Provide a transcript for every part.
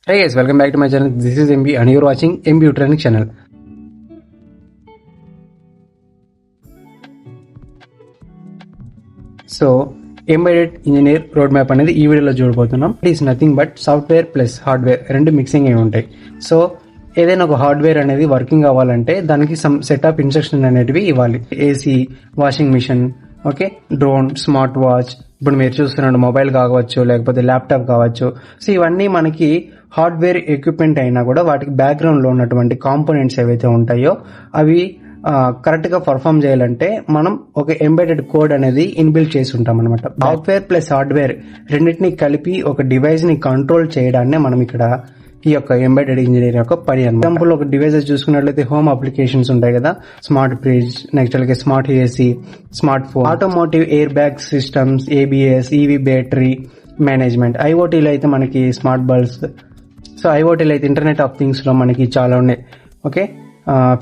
Hey guys, welcome back to my channel. This is MB and you're watching MB Training channel. So, embedded engineer road map అనేది ఈ వీడియోలో చూడబోతున్నాం. It is nothing but software plus hardware రెండు mixing అయి ఉంటాయి. So ఏదైనా ఒక hardware అనేది వర్కింగ్ అవ్వాలంటే దానికి సమ్ సెట్ ఆఫ్ ఇన్స్ట్రక్షన్ అనేటివి ఇవ్వాలి. AC, washing machine, okay, drone, smart watch, ఇప్పుడు మీరు చూస్తున్న మొబైల్ కావచ్చు, లేకపోతే ల్యాప్టాప్ కావచ్చు. సో ఇవన్నీ మనకి హార్డ్వేర్ ఎక్విప్మెంట్ అయినా కూడా వాటికి బ్యాక్గ్రౌండ్ లో ఉన్నటువంటి కాంపోనెంట్స్ ఏవైతే ఉంటాయో అవి కరెక్ట్ గా పర్ఫామ్ చేయాలంటే మనం ఒక ఎంబెడెడ్ కోడ్ అనేది ఇన్బిల్డ్ చేసి ఉంటాం అనమాట. సాఫ్ట్వేర్ ప్లస్ హార్డ్వేర్ రెండింటిని కలిపి ఒక డివైస్ ని కంట్రోల్ చేయడాన్నే మనం ఇక్కడ ఈ యొక్క ఎంబెడెడ్ ఇంజనీర్ యొక్క పని అనమాట. ఎగ్జాంపుల్ ఒక డివైసెస్ చూసుకున్నట్లయితే హోమ్ అప్లికేషన్స్ ఉంటాయి కదా, స్మార్ట్ ఫ్రిడ్జ్, నెక్స్ట్ అలాగే smart AC, smart phone, automotive air bag systems, ABS, EV battery management. ఐఓటీలో అయితే మనకి స్మార్ట్ బల్బ్స్, సో ఐఓటీలో అయితే ఇంటర్నెట్ ఆఫ్ థింగ్స్ లో మనకి చాలా ఉన్నాయి. Okay,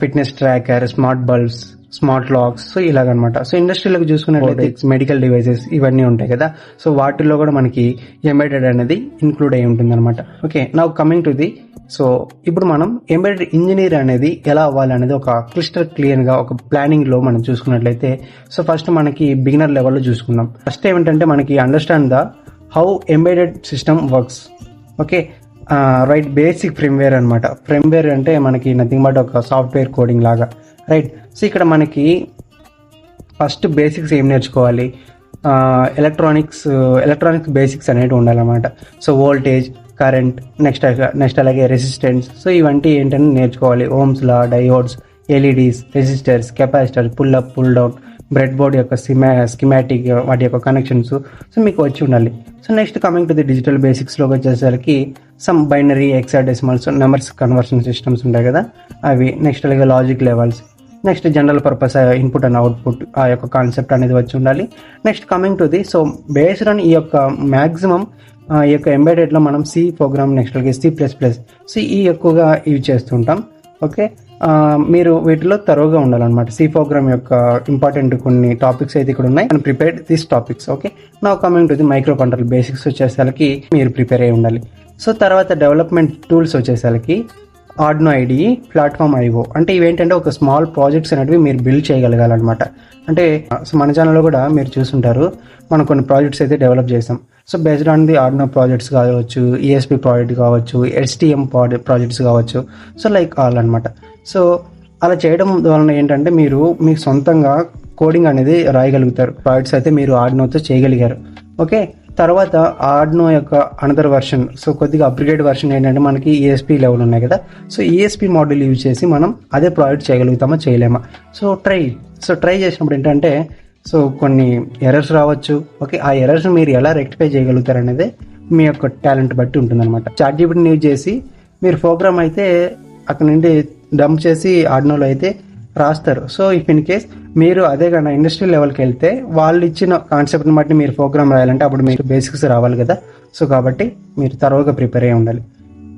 fitness tracker, smart bulbs, smart locks, so ఇలాగనమాట. సో ఇండస్ట్రీలోకి చూసుకున్నట్లయితే మెడికల్ డివైసెస్ ఇవన్నీ ఉంటాయి కదా, సో వాటిల్లో కూడా మనకి ఎంబెడెడ్ అనేది ఇంక్లూడ్ అయి ఉంటుంది అనమాట. Okay, now coming to the, so ఇప్పుడు మనం ఎంబెడెడ్ ఇంజనీర్ అనేది ఎలా అవ్వాలి అనేది ఒక క్లియర్ గా ఒక ప్లానింగ్ లో మనం చూసుకున్నట్లయితే, సో ఫస్ట్ మనకి బిగినర్ లెవెల్లో చూసుకుందాం. ఫస్ట్ ఏమిటంటే మనకి understand the how embedded system works. Okay, right, basic firmware అనమాట. ఫ్రేమ్వేర్ అంటే మనకి నథింగ్ బట్ ఒక సాఫ్ట్వేర్ కోడింగ్ లాగా, రైట్. సో ఇక్కడ మనకి ఫస్ట్ బేసిక్స్ ఏం నేర్చుకోవాలి, ఎలక్ట్రానిక్స్ బేసిక్స్ అనేవి ఉండాలన్నమాట. సో వోల్టేజ్, కరెంట్, నెక్స్ట్ అలాగే రెసిస్టెన్స్, సో ఇవంటి ఏంటని నేర్చుకోవాలి. Ohms law, diodes, LEDs, resistors, capacitor, pull up, pull down, breadboard యొక్క స్కిమాటిక్, వాటి యొక్క కనెక్షన్స్, సో మీకు వచ్చి ఉండాలి. So next coming to the digital basics లోకి వచ్చేసరికి some binary, hexadecimals, numbers conversion systems ఉంటాయి కదా అవి, నెక్స్ట్ అలాగే logic levels, next general purpose input and output ఆ యొక్క కాన్సెప్ట్ అనేది వచ్చి ఉండాలి. Next coming to the, so based on ఈ యొక్క మ్యాక్సిమం ఈ యొక్క ఎంబెడెడ్ లో మనం సి ప్రోగ్రామ్, నెక్స్ట్ అలాగే C++, సో ఈ ఎక్కువగా యూజ్ చేస్తుంటాం. ఓకే, మీరు వీటిలో తరోగా ఉండాలన్నమాట. సి ప్రోగ్రామ్ యొక్క ఇంపార్టెంట్ కొన్ని టాపిక్స్ అయితే ఇక్కడ ఉన్నాయి, and prepared these topics. Okay, now coming to the micro control basics వచ్చేసరికి మీరు ప్రిపేర్ అయి ఉండాలి. సో తర్వాత డెవలప్మెంట్ టూల్స్ వచ్చేసరికి ఆర్డినో ఐడిఈ, ప్లాట్ఫామ్ ఐఓ, అంటే ఇవేంటంటే ఒక స్మాల్ ప్రాజెక్ట్స్ అనేవి మీరు బిల్డ్ చేయగలగాలన్నమాట. అంటే మన ఛానల్లో కూడా మీరు చూసుంటారు, మనం కొన్ని ప్రాజెక్ట్స్ అయితే డెవలప్ చేసాం. So based on the Arduino projects కావచ్చు, ఈఎస్పి ప్రాజెక్ట్ కావచ్చు, ఎస్టిఎం ప్రాజెక్ట్స్ కావచ్చు, సో లైక్ ఆల్ అనమాట. సో అలా చేయడం వలన ఏంటంటే మీరు మీకు సొంతంగా కోడింగ్ అనేది రాయగలుగుతారు. ప్రాజెక్ట్స్ అయితే మీరు ఆర్డినోతో చేయగలిగారు. ఓకే, తర్వాత ఆర్డినో యొక్క అనదర్ వర్షన్, సో కొద్దిగా అప్గ్రేడ్ వర్షన్ ఏంటంటే మనకి ఈఎస్పి లెవెల్ ఉన్నాయి కదా, సో ఈఎస్పి మోడల్ యూజ్ చేసి మనం అదే ప్రాజెక్ట్ చేయగలుగుతామా చేయలేమా. సో ట్రై చేసినప్పుడు ఏంటంటే సో కొన్ని ఎర్రర్స్ రావచ్చు. ఓకే, ఆ ఎర్రర్స్ మీరు ఎలా రెక్టిఫై చేయగలుగుతారు అనేది మీ యొక్క టాలెంట్ బట్టి ఉంటుందన్నమాట. చాట్‌జీపీటీని యూజ్ చేసి మీరు ప్రోగ్రామ్ అయితే అక్కడ నుండి డంప్ చేసి ఆర్డినోలో అయితే రాస్తారు. సో ఇఫ్ ఇన్ కేస్ మీరు అదే కన్నా ఇండస్ట్రీ లెవెల్కి వెళ్తే వాళ్ళు ఇచ్చిన కాన్సెప్ట్ని బట్టి మీరు ప్రోగ్రామ్ రాయాలంటే అప్పుడు మీకు బేసిక్స్ రావాలి కదా. సో కాబట్టి మీరు తరోగా ప్రిపేర్ అయ్యి ఉండాలి.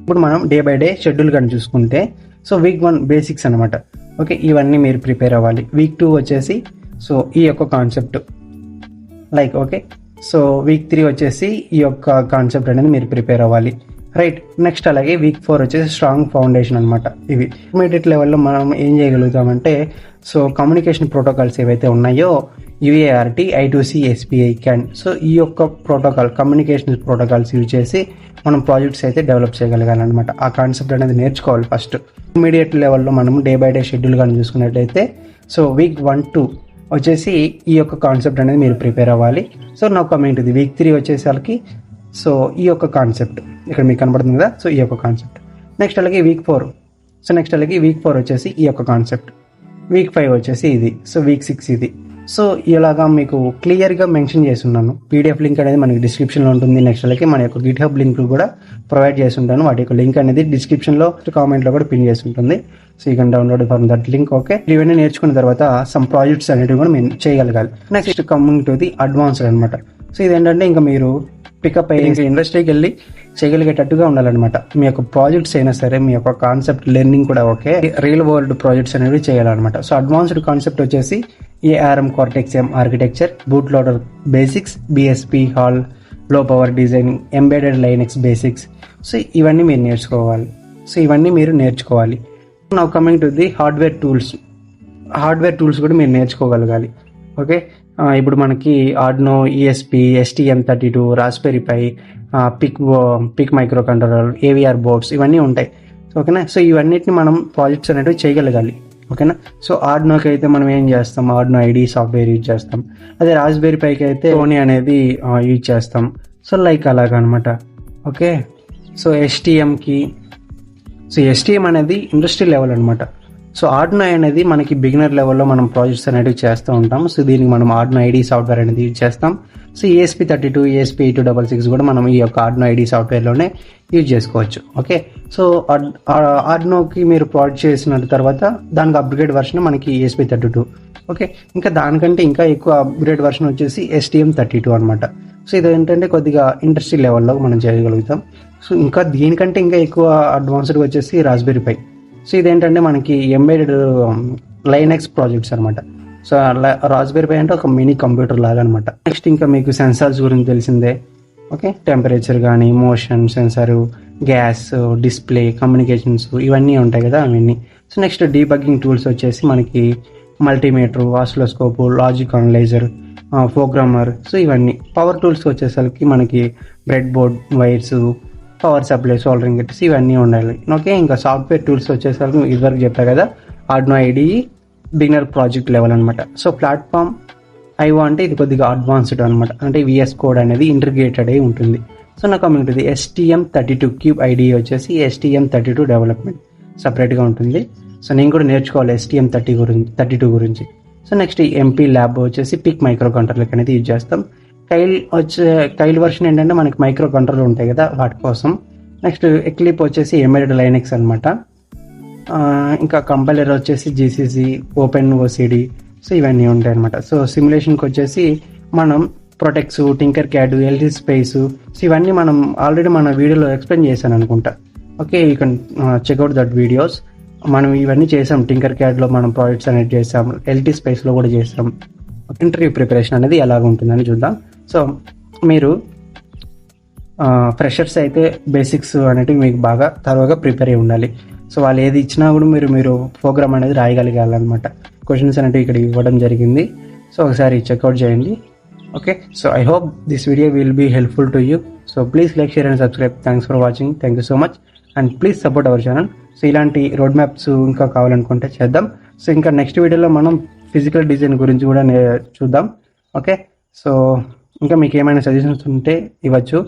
ఇప్పుడు మనం డే బై డే షెడ్యూల్ కానీ చూసుకుంటే, సో వీక్ 1 బేసిక్స్ అనమాట. ఓకే, ఇవన్నీ మీరు ప్రిపేర్ అవ్వాలి. వీక్ 2 వచ్చేసి సో ఈ యొక్క concept like, okay, so weak 3 వచ్చేసి ఈ యొక్క కాన్సెప్ట్ అనేది మీరు ప్రిపేర్ అవ్వాలి, రైట్. నెక్స్ట్ అలాగే వీక్ 4 వచ్చేసి స్ట్రాంగ్ ఫౌండేషన్ అనమాట. ఇవి ఇంటర్మీడియట్ లెవెల్లో మనం ఏం చేయగలుగుతామంటే, సో కమ్యూనికేషన్ ప్రోటోకాల్స్ ఏవైతే ఉన్నాయో UART, I2C, SPI, CAN, so ఈ యొక్క ప్రోటోకాల్ కమ్యూనికేషన్ ప్రోటోకాల్స్ యూజ్ చేసి మనం ప్రాజెక్ట్స్ అయితే డెవలప్ చేయగలగాలన్నమాట. ఆ కాన్సెప్ట్ అనేది నేర్చుకోవాలి ఫస్ట్. ఇంటర్మీడియట్ లెవెల్లో మనం డే బై డే షెడ్యూల్ కానీ చూసుకున్నట్లయితే, సో వీక్ 1, 2 వచ్చేసి ఈ యొక్క కాన్సెప్ట్ అనేది మీరు ప్రిపేర్ అవ్వాలి. So now coming to the week 3 వచ్చేసరికి సో ఈ యొక్క కాన్సెప్ట్ ఇక్కడ మీకు కనబడుతుంది కదా, సో ఈ యొక్క కాన్సెప్ట్. నెక్స్ట్ అలాగే వీక్ 4 వచ్చేసి ఈ యొక్క కాన్సెప్ట్. వీక్ 5 వచ్చేసి ఇది. సో వీక్ 6 ఇది. సో ఇలాగా మీకు క్లియర్గా మెన్షన్ చేస్తున్నాను. పీడిఎఫ్ లింక్ అనేది మనకి డిస్క్రిప్షన్లో ఉంటుంది. నెక్స్ట్ అలాగే మన యొక్క గిట్హబ్ లింక్ కూడా ప్రొవైడ్ చేస్తుంటాను. వాటి యొక్క లింక్ అనేది డిస్క్రిప్షన్లో, కామెంట్లో కూడా పిన్ చేసి ఉంటుంది. So you can download from that link. Okay, ఇవన్నీ నేర్చుకున్న తర్వాత సమ్ ప్రాజెక్ట్స్ అనేవి కూడా మేము చేయగలగాలి. Next coming to the advanced అనమాట. సో ఇదేంటంటే ఇంకా మీరు పికప్ అయ్యి ఇంకా ఇండస్ట్రీకి వెళ్ళి చేయగలిగేటట్టుగా ఉండాలన్నమాట. మీ యొక్క ప్రాజెక్ట్స్ అయినా సరే, మీ యొక్క కాన్సెప్ట్ లెర్నింగ్ కూడా ఓకే, రియల్ వరల్డ్ ప్రాజెక్ట్స్ అనేవి చేయాలన్నమాట. సో అడ్వాన్స్డ్ కాన్సెప్ట్ వచ్చేసి ARM Cortex M architecture, boot loader basics, BSP HAL, low power designing, embedded Linux basics, so ఇవన్నీ మీరు నేర్చుకోవాలి. Now coming to the hardware tools కూడా మీరు నేర్చుకోగలగాలి. ఓకే, ఇప్పుడు మనకి Arduino, ESP, STM32, Raspberry Pi, PIC microcontroller, AVR boards ఇవన్నీ ఉంటాయి. ఓకేనా, సో ఇవన్నిటిని మనం ప్రాజెక్ట్స్ అనేవి చేయగలగాలి. ఓకేనా, సో ఆర్డినోకి అయితే మనం ఏం చేస్తాం, ఆర్డినో ఐడి సాఫ్ట్వేర్ యూజ్ చేస్తాం. అదే రాస్బెర్రీ పైకి అయితే సోనీ అనేది యూజ్ చేస్తాం. సో లైక్ అలాగనమాట. ఓకే, సో ఎస్టీఎం అనేది ఇండస్ట్రీ లెవెల్ అనమాట. సో ఆర్డినో అనేది మనకి బిగినర్ లెవెల్లో మనం ప్రాజెక్ట్స్ అనేవి చేస్తూ ఉంటాం. సో దీనికి మనం ఆర్డినో ఐడి సాఫ్ట్వేర్ అనేది యూజ్ చేస్తాం. సో ESP32, ESP8266 కూడా మనం ఈ యొక్క ఆర్డినో ఐడి సాఫ్ట్వేర్లోనే యూజ్ చేసుకోవచ్చు. ఓకే, సో ఆర్డినోకి మీరు ప్రాజెక్ట్ చేసిన తర్వాత దానికి అప్గ్రేడ్ వర్షన్ మనకి ESP32. ఓకే, ఇంకా దానికంటే ఇంకా ఎక్కువ అప్గ్రేడ్ వర్షన్ వచ్చేసి STM32 అనమాట. సో ఇది ఏంటంటే కొద్దిగా ఇండస్ట్రీ లెవెల్లో మనం చేయగలుగుతాం. సో ఇంకా దీనికంటే ఇంకా ఎక్కువ అడ్వాన్స్డ్గా వచ్చేసి రాస్బెర్రీ పై. సో ఇదేంటంటే మనకి ఎంబెడెడ్ లైనెక్స్ ప్రాజెక్ట్స్ అనమాట. సో రాస్బెర్రీ పై అంటే ఒక మినీ కంప్యూటర్ లాగా అనమాట. నెక్స్ట్ ఇంకా మీకు సెన్సార్స్ గురించి తెలిసిందే. ఓకే, టెంపరేచర్ కానీ, motion sensor, gas, display, communications ఇవన్నీ ఉంటాయి కదా అవన్నీ. సో నెక్స్ట్ డీబగ్గింగ్ టూల్స్ వచ్చేసి మనకి multimeter, oscilloscope, logic analyser, programmer. So ఇవన్నీ పవర్ టూల్స్ వచ్చేసరికి మనకి bread board, wires, power supply, soldering kits ఇవన్నీ ఉండాలి. ఓకే, ఇంకా సాఫ్ట్వేర్ టూల్స్ వచ్చేసరికి ఇదివరకు చెప్పా కదా, Arduino ID beginner project level అనమాట. సో ప్లాట్ఫామ్ ఐఓ అంటే ఇది కొద్దిగా అడ్వాన్స్డ్ అనమాట, అంటే VS కోడ్ అనేది ఇంటిగ్రేటెడ్ అయి ఉంటుంది. సో నా coming to the STM32 cube ID వచ్చేసి STM32 డెవలప్మెంట్ సపరేట్గా ఉంటుంది. సో నేను కూడా నేర్చుకోవాలి STM32 గురించి. సో నెక్స్ట్ MP ల్యాబ్ వచ్చేసి పిక్ మైక్రో కంట్రోలర్ అనేది యూజ్ చేస్తాం. కైల్ వర్షన్ ఏంటంటే మనకి మైక్రో కంట్రోలర్ ఉంటాయి కదా వాటి కోసం. నెక్స్ట్ ఎక్లిప్ వచ్చేసి ఎంబెడెడ్ లైనెక్స్ అనమాట. ఇంకా కంపైలర్ వచ్చేసి GCC, OpenOCD. సో ఇవన్నీ ఉంటాయి అనమాట. సో సిమ్యులేషన్కి వచ్చేసి మనం Proteus, Tinkercad, LT space. So ఇవన్నీ మనం ఆల్రెడీ మన వీడియోలో ఎక్స్ప్లెయిన్ చేశాను అనుకుంటా. Okay, you can check out that videos. మనం ఇవన్నీ చేసాం. టింకర్ క్యాడ్లో మనం ప్రాజెక్ట్స్ అనేది చేసాం, LT స్పేస్లో కూడా చేసాం. ఇంటర్వ్యూ ప్రిపరేషన్ అనేది ఎలాగ ఉంటుందని చూద్దాం. సో మీరు ఫ్రెషర్స్ అయితే బేసిక్స్ అనేటివి మీకు బాగా తరువుగా ప్రిపేర్ అయి ఉండాలి. సో వాళ్ళు ఏది ఇచ్చినా కూడా మీరు ప్రోగ్రామ్ అనేది రాయగలిగాలన్నమాట. క్వశ్చన్స్ అనేవి ఇక్కడ ఇవ్వడం జరిగింది. సో ఒకసారి చెక్అవుట్ చేయండి. Okay, so I hope this video will be helpful to you. So please like, share and subscribe. Thanks for watching. Thank you so much and please support our channel. So ఇలాంటి road maps ఇంకా కావాలనుకుంటే చేద్దాం. So ఇంకా next వీడియోలో మనం physical design గురించి కూడా చూద్దాం. ఓకే, సో ఇంకా మీకు ఏమైనా సజెషన్స్ ఉంటే ఇవ్వచ్చు.